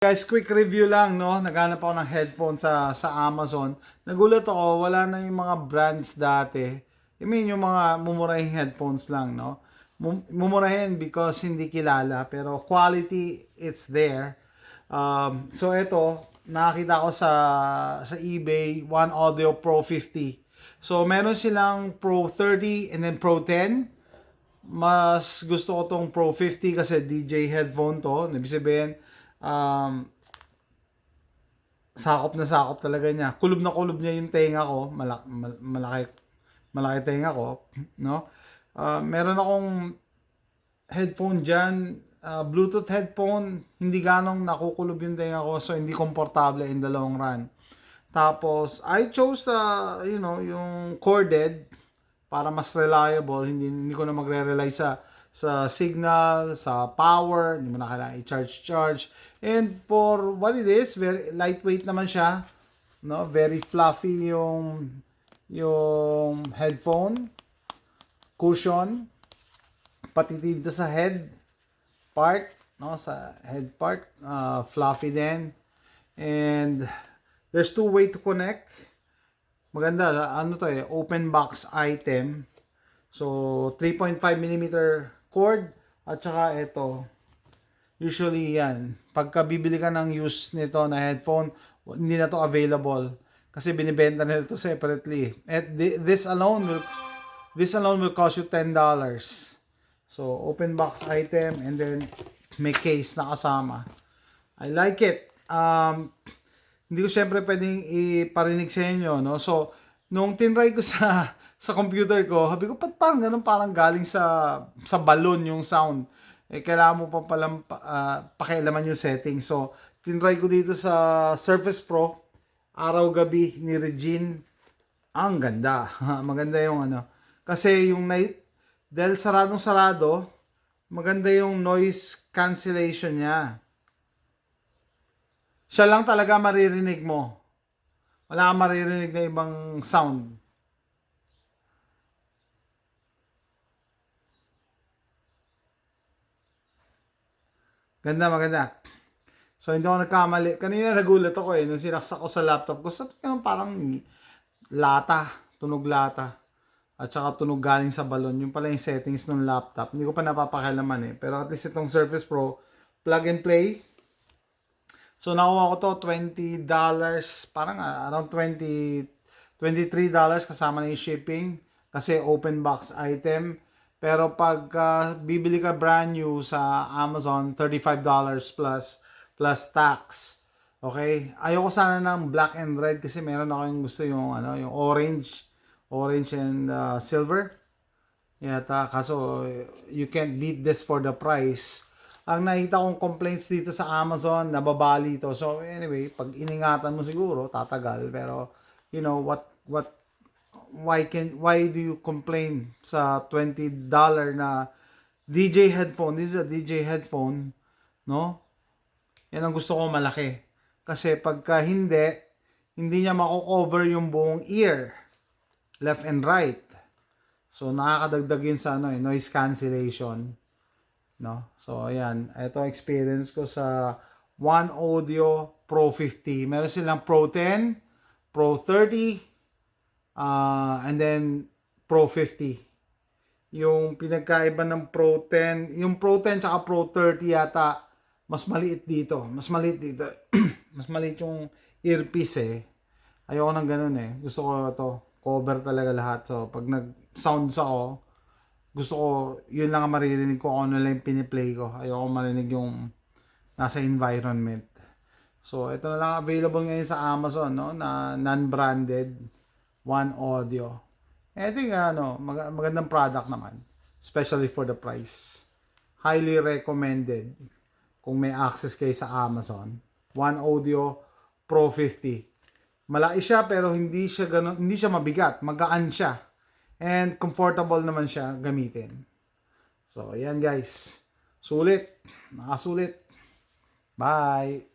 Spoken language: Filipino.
Guys, quick review lang, no? Naghanap ako ng headphone sa Amazon. Nagulat ako, wala na yung mga brands dati. I mean, yung mga mumurahing headphones lang, no? Mumurahin because hindi kilala, pero quality, it's there. So ito, nakakita ko sa eBay, One Audio Pro 50. So meron silang Pro 30 and then Pro 10. Mas gusto ko tong Pro 50 kasi DJ headphone to. Ibig sabihin, sakop na sakop talaga niya. Kulob na kulob niya yung tenga ko. Malaki tenga ko, no? Meron akong headphone diyan, Bluetooth headphone, hindi ganong nakukulob yung tenga ko, so hindi komportable in the long run. Tapos I chose yung corded para mas reliable, hindi ko na magre-rely sa signal, sa power, hindi mo na kailangan i-charge. And for what it is, very lightweight naman siya, no? Very fluffy yung headphone, cushion, pati dito sa head part, no? Sa head part, fluffy din. And there's two way to connect. Maganda, open box item. So 3.5mm cord at saka ito. Usually yan, pagka bibili ka ng used nito na headphone, hindi na to available kasi binibenta nila ito separately. At this alone will cost you $10. So open box item and then may case na kasama. I like it. Hindi ko syempre pwedeng iparinig sa inyo, no? So nung tinry ko sa computer ko, sabi ko, parang ganun, parang galing sa balon yung sound. Kailangan mo pa palang pakialaman yung setting. So, tinry ko dito sa Surface Pro, araw-gabi ni Regine. Ang ganda. Maganda yung Kasi dahil saradong-sarado, maganda yung noise cancellation niya. Siya lang talaga maririnig mo. Wala kang maririnig na ibang sound. Maganda. So, hindi ako nagkamali. Kanina nagulat ako nung sinaksak ko sa laptop ko. So, parang tunog lata. At saka tunog galing sa balon. Yung pala yung settings ng laptop. Hindi ko pa napapakialaman Pero at least itong Surface Pro, plug and play. So, nakuha ko to $20. Parang around $23 kasama na yung shipping. Kasi open box item. Pero pag bibili ka brand new sa Amazon, $35 plus tax. Okay? Ayoko sana ng black and red kasi meron ako yung gusto yung orange and silver. Yata, kaso you can't beat this for the price. Ang nakita kong complaints dito sa Amazon, nababali ito. So anyway, pag iningatan mo siguro, tatagal. Pero why do you complain sa $20 na DJ headphone? This is a DJ headphone, no? Yan ang gusto ko malaki. Kasi pagka hindi niya mako-cover yung buong ear, left and right. So nakakadagdag yun sa noise cancellation, no? So ayan, ito experience ko sa One Audio Pro 50. Meron silang Pro 10, Pro 30, and then Pro 50. Yung pinagkaiba ng Pro 10, yung Pro 10 tsaka Pro 30 yata, mas maliit dito. Mas maliit yung earpiece Ayoko ng ganun Gusto ko to cover talaga lahat. So, pag nag-sounds ako, gusto ko, yun lang ang maririnig ko kung ano lang yung piniplay ko. Ayoko marinig yung nasa environment. So, ito na lang available ngayon sa Amazon, no? Na non-branded. One Audio. I think magandang product naman. Especially for the price. Highly recommended kung may access kayo sa Amazon. One Audio Pro 50. Malaki siya pero hindi siya mabigat. Magaan siya. And comfortable naman siya gamitin. So, ayan guys. Sulit. Nakasulit. Bye.